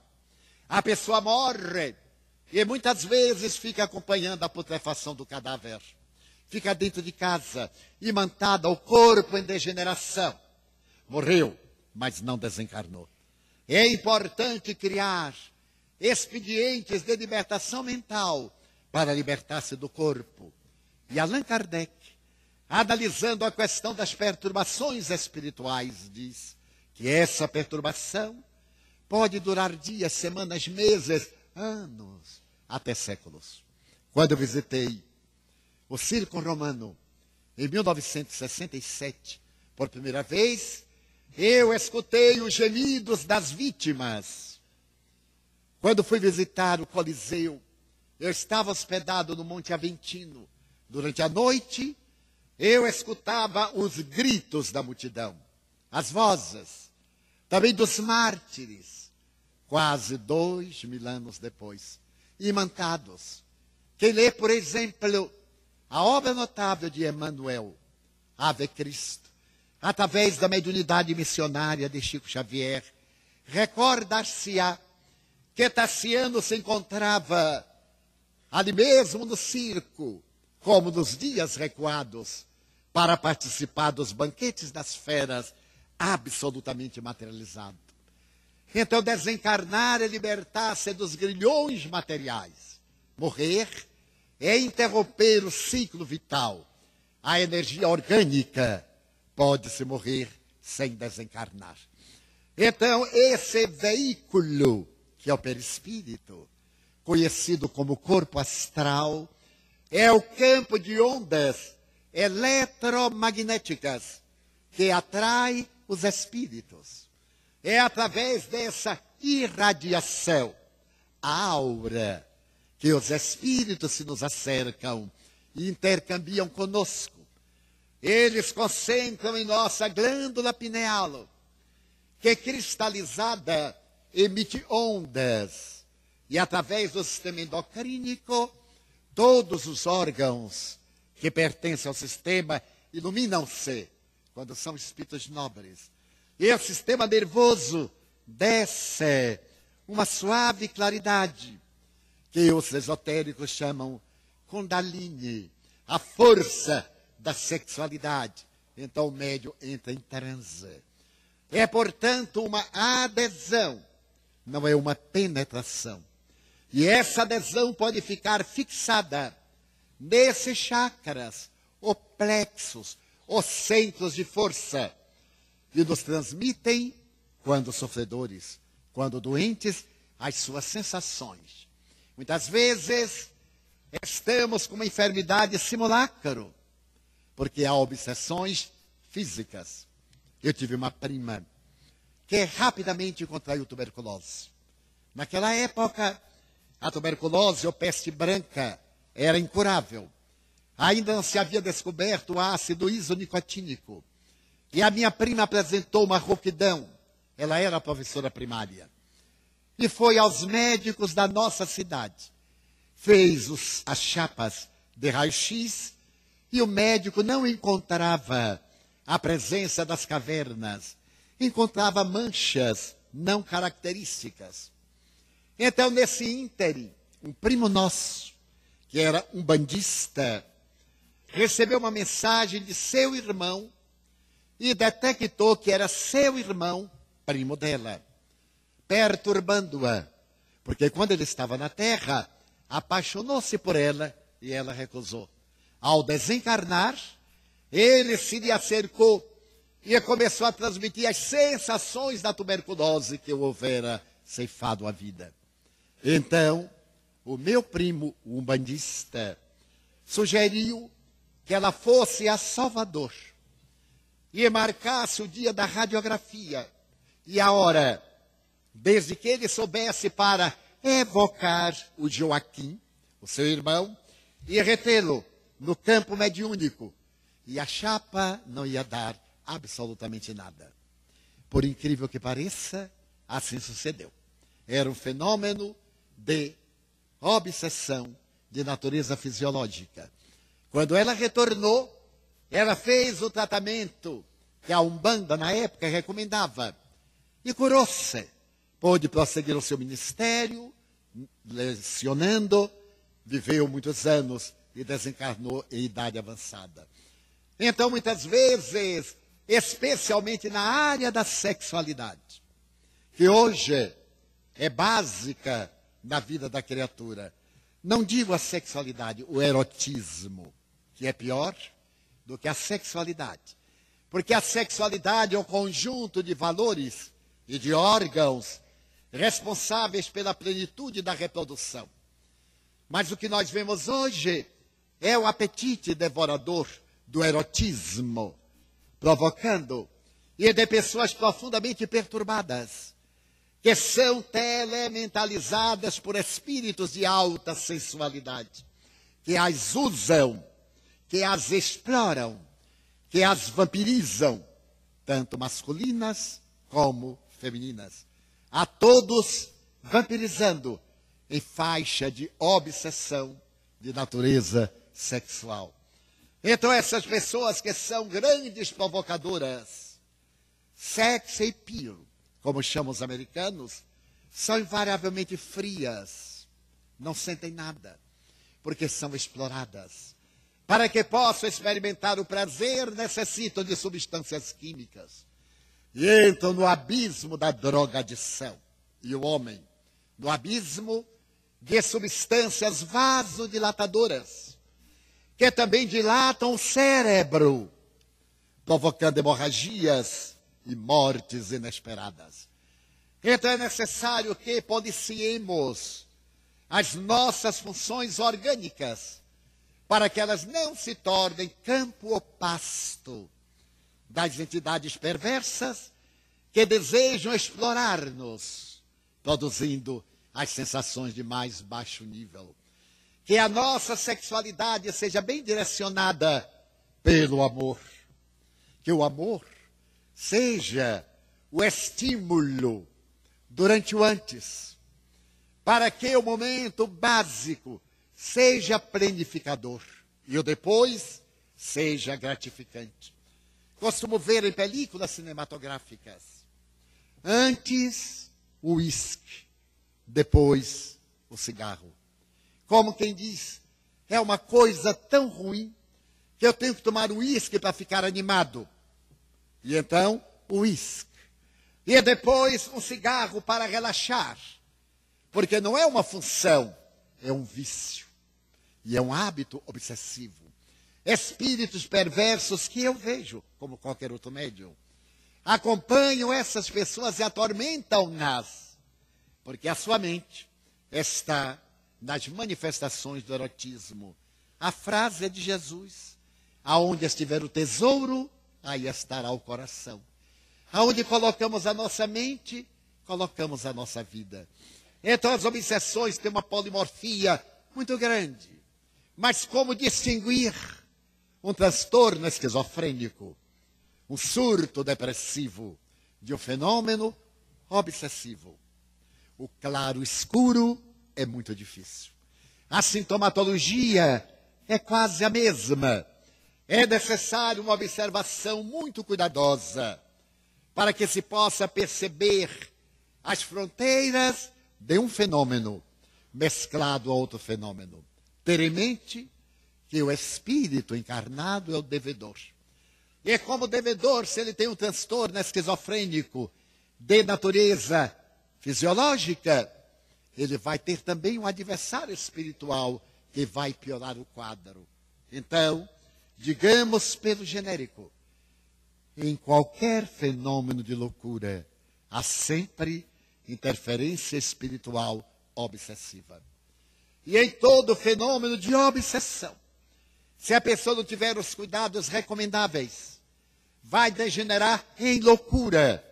A pessoa morre e muitas vezes fica acompanhando a putrefação do cadáver. Fica dentro de casa, imantada ao corpo em degeneração. Morreu, mas não desencarnou. É importante criar expedientes de libertação mental para libertar-se do corpo. E Allan Kardec, analisando a questão das perturbações espirituais, diz que essa perturbação pode durar dias, semanas, meses, anos, até séculos. Quando eu visitei o Circo Romano, em 1967, por primeira vez, eu escutei os gemidos das vítimas. Quando fui visitar o Coliseu, eu estava hospedado no Monte Aventino. Durante a noite, eu escutava os gritos da multidão, as vozes, também dos mártires, quase 2000 anos depois, imantados. Quem lê, por exemplo, A obra notável de Emmanuel, Ave Cristo, através da mediunidade missionária de Chico Xavier, recordar-se-á que Tassiano se encontrava ali mesmo no circo, como nos dias recuados, para participar dos banquetes das feras, absolutamente materializado. Então, desencarnar é libertar-se dos grilhões materiais. Morrer é interromper o ciclo vital. A energia orgânica pode-se morrer sem desencarnar. Então, esse veículo, que é o perispírito, conhecido como corpo astral, é o campo de ondas eletromagnéticas que atrai os espíritos. É através dessa irradiação, a aura, que os espíritos se nos acercam e intercambiam conosco. Eles concentram em nossa glândula pineal, que cristalizada emite ondas, e através do sistema endocrínico, todos os órgãos que pertencem ao sistema iluminam-se quando são espíritos nobres. E o sistema nervoso desce uma suave claridade, que os esotéricos chamam Kundalini, a força da sexualidade. Então o médium entra em transe. É, portanto, uma adesão, não é uma penetração. E essa adesão pode ficar fixada nesses chakras, ou plexos, ou centros de força, que nos transmitem, quando sofredores, quando doentes, as suas sensações. Muitas vezes estamos com uma enfermidade simulacro, porque há obsessões físicas. Eu tive uma prima que rapidamente contraiu tuberculose. Naquela época, a tuberculose ou peste branca era incurável. Ainda não se havia descoberto o ácido isonicotínico. E a minha prima apresentou uma rouquidão. Ela era professora primária. E foi aos médicos da nossa cidade. Fez as chapas de raio-x e o médico não encontrava a presença das cavernas. Encontrava manchas não características. Então, nesse ínterim, um primo nosso, que era um bandista, recebeu uma mensagem de seu irmão e detectou que era seu irmão, primo dela, perturbando-a, porque quando ele estava na Terra, apaixonou-se por ela e ela recusou. Ao desencarnar, ele se lhe acercou e começou a transmitir as sensações da tuberculose que o houvera ceifado a vida. Então, o meu primo, o umbandista, sugeriu que ela fosse a Salvador e marcasse o dia da radiografia e a hora, desde que ele soubesse para evocar o Joaquim, o seu irmão, e retê-lo no campo mediúnico. E a chapa não ia dar absolutamente nada. Por incrível que pareça, assim sucedeu. Era um fenômeno de obsessão de natureza fisiológica. Quando ela retornou, ela fez o tratamento que a Umbanda, na época, recomendava. E curou-se. Pôde prosseguir o seu ministério, lecionando, viveu muitos anos e desencarnou em idade avançada. Então, muitas vezes, especialmente na área da sexualidade, que hoje é básica na vida da criatura. Não digo a sexualidade, o erotismo, que é pior do que a sexualidade. Porque a sexualidade é um conjunto de valores e de órgãos responsáveis pela plenitude da reprodução. Mas o que nós vemos hoje é o apetite devorador do erotismo, provocando, e de pessoas profundamente perturbadas, que são telementalizadas por espíritos de alta sensualidade, que as usam, que as exploram, que as vampirizam, tanto masculinas como femininas, a todos vampirizando em faixa de obsessão de natureza sexual. Então essas pessoas que são grandes provocadoras, sex appeal, como chamam os americanos, são invariavelmente frias, não sentem nada, porque são exploradas. Para que possam experimentar o prazer, necessitam de substâncias químicas. E entram no abismo da drogadição. E o homem, no abismo de substâncias vasodilatadoras, que também dilatam o cérebro, provocando hemorragias e mortes inesperadas. Então é necessário que policiemos as nossas funções orgânicas, para que elas não se tornem campo ou pasto das entidades perversas que desejam explorar-nos, produzindo as sensações de mais baixo nível. Que a nossa sexualidade seja bem direcionada pelo amor. Que o amor seja o estímulo durante o antes, para que o momento básico seja planificador e o depois seja gratificante. Costumo ver em películas cinematográficas, antes o uísque, depois o cigarro. Como quem diz, é uma coisa tão ruim que eu tenho que tomar o uísque para ficar animado. E então, o uísque. E depois um cigarro para relaxar. Porque não é uma função, é um vício. E é um hábito obsessivo. Espíritos perversos que eu vejo, como qualquer outro médium, acompanham essas pessoas e atormentam-nas. Porque a sua mente está nas manifestações do erotismo. A frase é de Jesus: aonde estiver o tesouro, aí estará o coração. Aonde colocamos a nossa mente, colocamos a nossa vida. Então as obsessões têm uma polimorfia muito grande. Mas como distinguir um transtorno esquizofrênico, um surto depressivo, de um fenômeno obsessivo? O claro-escuro é muito difícil. A sintomatologia é quase a mesma. É necessário uma observação muito cuidadosa para que se possa perceber as fronteiras de um fenômeno mesclado a outro fenômeno. Ter em mente que o espírito encarnado é o devedor. E como devedor, se ele tem um transtorno esquizofrênico de natureza fisiológica, ele vai ter também um adversário espiritual que vai piorar o quadro. Então, digamos pelo genérico, em qualquer fenômeno de loucura, há sempre interferência espiritual obsessiva. E em todo fenômeno de obsessão, se a pessoa não tiver os cuidados recomendáveis, vai degenerar em loucura,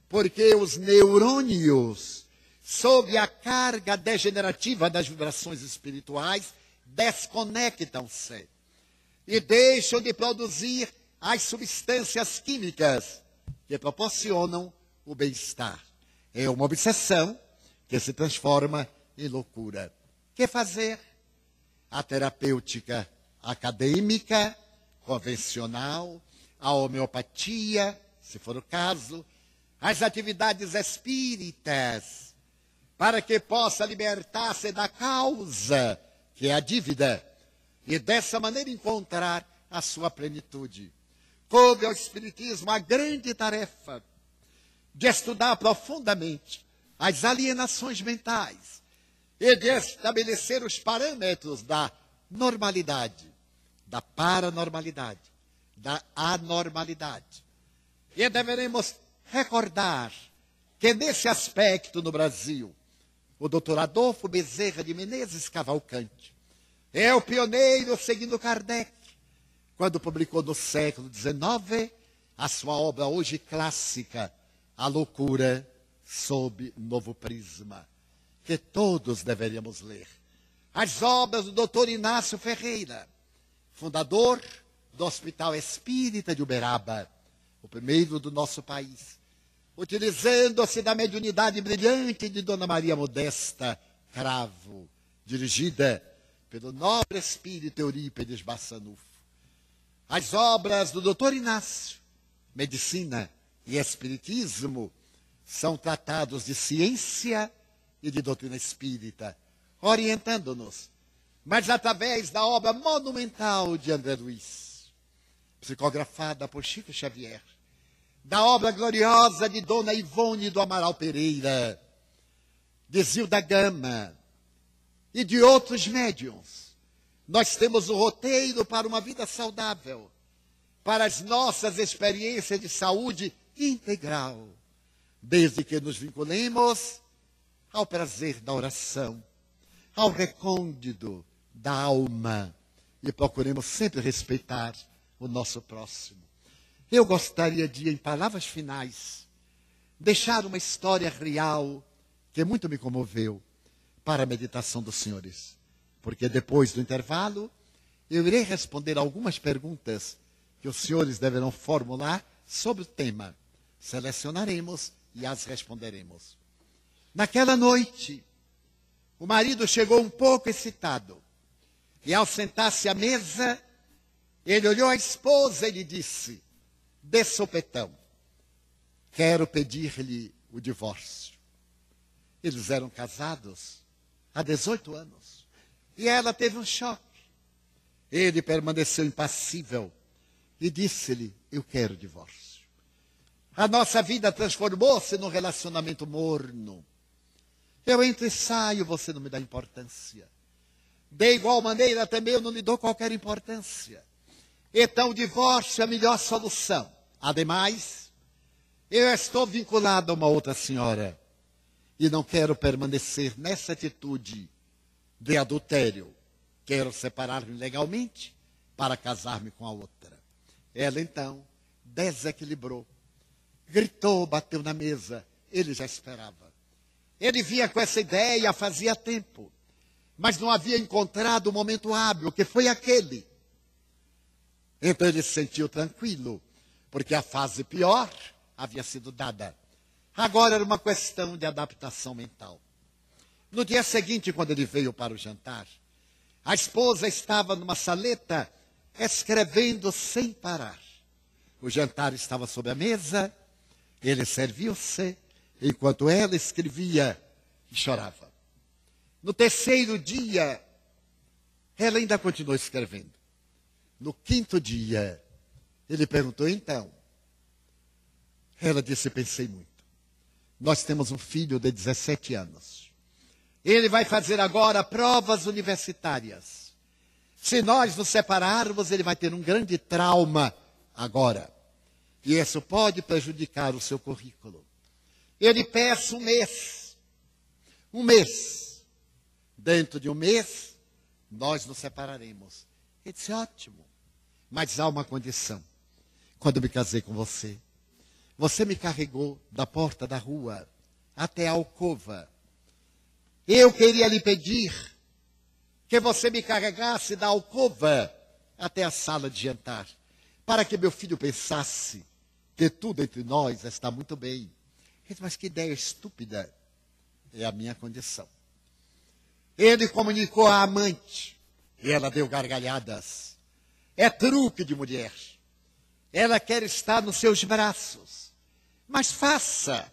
porque os neurônios, sob a carga degenerativa das vibrações espirituais, desconectam-se e deixam de produzir as substâncias químicas que proporcionam o bem-estar. É uma obsessão que se transforma em loucura. O que fazer? A terapêutica acadêmica, convencional, a homeopatia, se for o caso, as atividades espíritas, para que possa libertar-se da causa, que é a dívida, e dessa maneira encontrar a sua plenitude. Coube ao Espiritismo a grande tarefa de estudar profundamente as alienações mentais e de estabelecer os parâmetros da normalidade, da paranormalidade, da anormalidade. E deveremos recordar que nesse aspecto no Brasil, o doutor Adolfo Bezerra de Menezes Cavalcante é o pioneiro seguindo Kardec, quando publicou no século XIX a sua obra hoje clássica, A Loucura sob Novo Prisma, que todos deveríamos ler. As obras do doutor Inácio Ferreira, fundador do Hospital Espírita de Uberaba, o primeiro do nosso país, utilizando-se da mediunidade brilhante de Dona Maria Modesta Cravo, dirigida pelo nobre espírito Eurípides Bassanufo. As obras do doutor Inácio, Medicina e Espiritismo, são tratados de ciência e de doutrina espírita, orientando-nos, mas através da obra monumental de André Luiz, psicografada por Chico Xavier, da obra gloriosa de Dona Ivone do Amaral Pereira, de Zilda Gama e de outros médiuns. Nós temos o roteiro para uma vida saudável, para as nossas experiências de saúde integral, desde que nos vinculemos ao prazer da oração, ao recôndito da alma e procuremos sempre respeitar o nosso próximo. Eu gostaria de, em palavras finais, deixar uma história real que muito me comoveu para a meditação dos senhores, porque depois do intervalo eu irei responder algumas perguntas que os senhores deverão formular sobre o tema. Selecionaremos e as responderemos. Naquela noite, o marido chegou um pouco excitado. E ao sentar-se à mesa, ele olhou a esposa e lhe disse, de sopetão, quero pedir-lhe o divórcio. Eles eram casados há 18 anos. E ela teve um choque. Ele permaneceu impassível e disse-lhe, eu quero divórcio. A nossa vida transformou-se num relacionamento morno. Eu entro e saio, você não me dá importância. De igual maneira, também eu não lhe dou qualquer importância. Então, o divórcio é a melhor solução. Ademais, eu estou vinculado a uma outra senhora e não quero permanecer nessa atitude de adultério. Quero separar-me legalmente para casar-me com a outra. Ela, então, desequilibrou. Gritou, bateu na mesa. Ele já esperava. Ele vinha com essa ideia fazia tempo, mas não havia encontrado o momento hábil, que foi aquele. Então ele se sentiu tranquilo, porque a fase pior havia sido dada. Agora era uma questão de adaptação mental. No dia seguinte, quando ele veio para o jantar, a esposa estava numa saleta, escrevendo sem parar. O jantar estava sobre a mesa, ele serviu-se, enquanto ela escrevia e chorava. No terceiro dia, ela ainda continuou escrevendo. No quinto dia, ele perguntou, então. Ela disse, pensei muito. Nós temos um filho de 17 anos. Ele vai fazer agora provas universitárias. Se nós nos separarmos, ele vai ter um grande trauma agora. E isso pode prejudicar o seu currículo. Eu lhe peço um mês. Um mês. Dentro de um mês, nós nos separaremos. Ele disse, ótimo. Mas há uma condição. Quando eu me casei com você, você me carregou da porta da rua até a alcova. Eu queria lhe pedir que você me carregasse da alcova até a sala de jantar, para que meu filho pensasse que tudo entre nós está muito bem. Mas que ideia estúpida. É a minha condição. Ele comunicou à amante, e ela deu gargalhadas. É truque de mulher. Ela quer estar nos seus braços. Mas faça,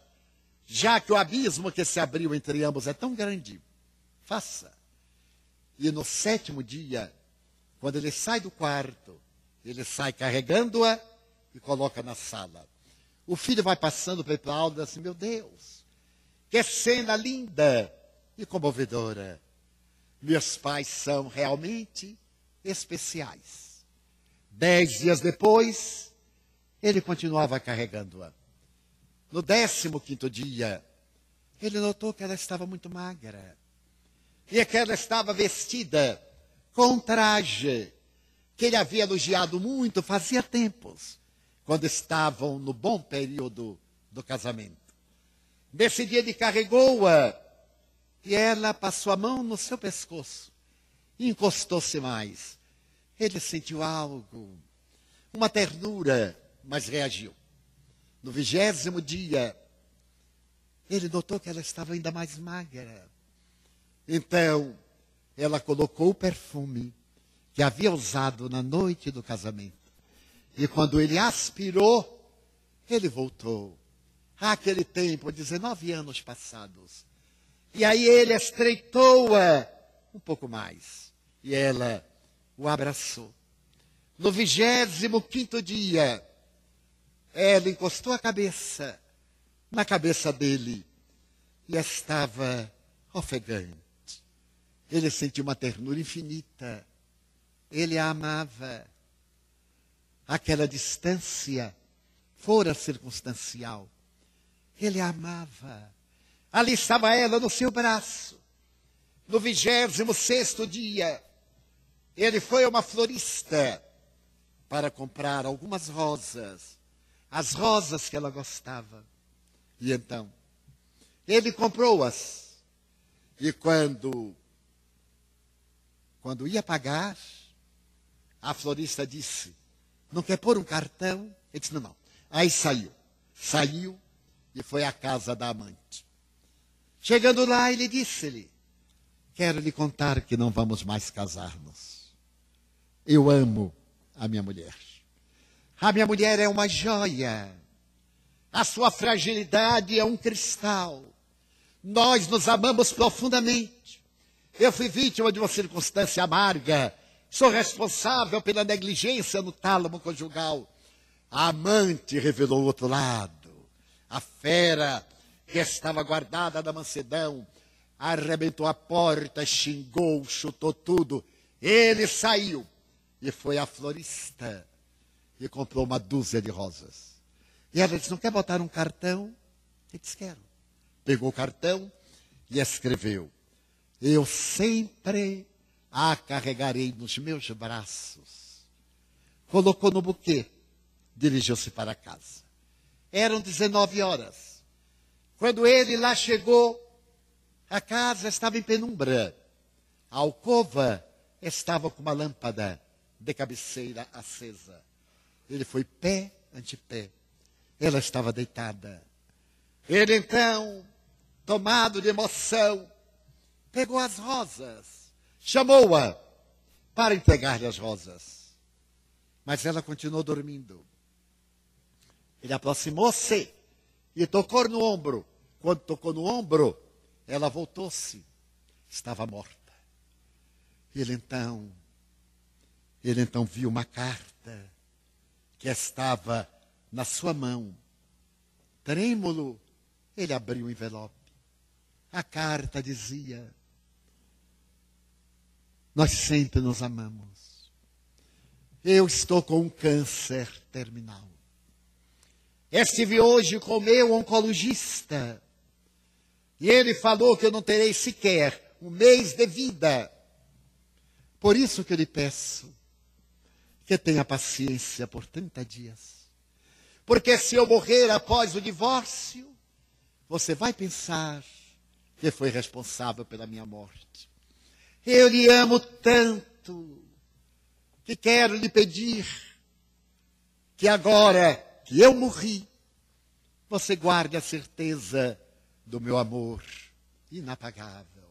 já que o abismo que se abriu entre ambos é tão grande. Faça. E no 7º dia, quando ele sai do quarto, ele sai carregando-a e coloca na sala. O filho vai passando pela aula e diz assim, meu Deus, que cena linda e comovedora. Meus pais são realmente especiais. 10 dias depois, ele continuava carregando-a. No 15º dia, ele notou que ela estava muito magra. E que ela estava vestida com um traje que ele havia elogiado muito fazia tempos, quando estavam no bom período do casamento. Nesse dia ele carregou-a e ela passou a mão no seu pescoço e encostou-se mais. Ele sentiu algo, uma ternura, mas reagiu. No 20º dia, ele notou que ela estava ainda mais magra. Então, ela colocou o perfume que havia usado na noite do casamento E quando ele aspirou, ele voltou àquele tempo, 19 anos passados. E aí ele estreitou-a um pouco mais. E ela o abraçou. No 25º dia, ela encostou a cabeça na cabeça dele e estava ofegante. Ele sentiu uma ternura infinita. Ele a amava. Aquela distância fora circunstancial. Ele a amava. Ali estava ela no seu braço. No 26º dia, ele foi a uma florista para comprar algumas rosas, as rosas que ela gostava. E então, ele comprou-as. E quando ia pagar, a florista disse, não quer pôr um cartão? Ele disse, não. Aí saiu e foi à casa da amante. Chegando lá, ele disse-lhe, quero lhe contar que não vamos mais casar-nos. Eu amo a minha mulher. A minha mulher é uma joia. A sua fragilidade é um cristal. Nós nos amamos profundamente. Eu fui vítima de uma circunstância amarga. Sou responsável pela negligência no tálamo conjugal. A amante revelou o outro lado. A fera que estava guardada na mansidão arrebentou a porta, xingou, chutou tudo. Ele saiu e foi à florista e comprou uma dúzia de rosas. E ela disse, não quer botar um cartão? Ele disse, quero. Pegou o cartão e escreveu, eu sempre a carregarei nos meus braços. Colocou no buquê, dirigiu-se para casa. Eram 19 horas. Quando ele lá chegou, a casa estava em penumbra. A alcova estava com uma lâmpada de cabeceira acesa. Ele foi pé ante pé. Ela estava deitada. Ele então, tomado de emoção, pegou as rosas, chamou-a para entregar-lhe as rosas. Mas ela continuou dormindo. Ele aproximou-se e tocou no ombro. Quando tocou no ombro, ela voltou-se. Estava morta. Ele então viu uma carta que estava na sua mão. Trêmulo, ele abriu o envelope. A carta dizia, nós sempre nos amamos. Eu estou com um câncer terminal. Estive hoje com o meu oncologista. E ele falou que eu não terei sequer um mês de vida. Por isso que eu lhe peço que tenha paciência por 30 dias. Porque se eu morrer após o divórcio, você vai pensar que foi responsável pela minha morte. Eu lhe amo tanto que quero lhe pedir que agora que eu morri, você guarde a certeza do meu amor inapagável.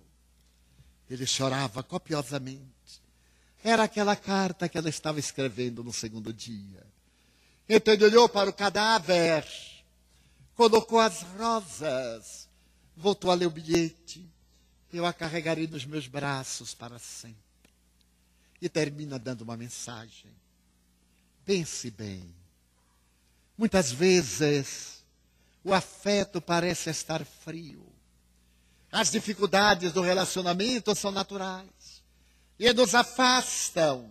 Ele chorava copiosamente. Era aquela carta que ela estava escrevendo no segundo dia. Então ele olhou para o cadáver, colocou as rosas, voltou a ler o bilhete. Eu a carregarei nos meus braços para sempre. E termina dando uma mensagem. Pense bem. Muitas vezes o afeto parece estar frio. As dificuldades do relacionamento são naturais e nos afastam.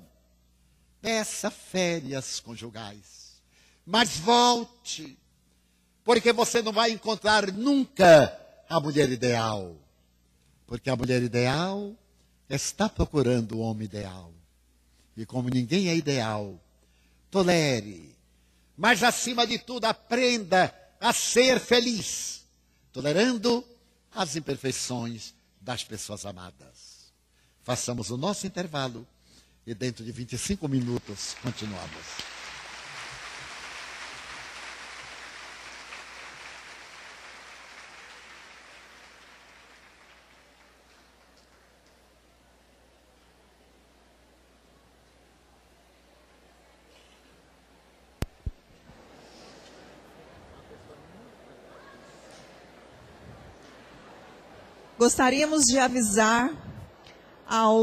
Peça férias conjugais, mas volte, porque você não vai encontrar nunca a mulher ideal. Porque a mulher ideal está procurando o homem ideal. E como ninguém é ideal, tolere. Mas acima de tudo, aprenda a ser feliz, tolerando as imperfeições das pessoas amadas. Façamos o nosso intervalo e dentro de 25 minutos continuamos. Gostaríamos de avisar ao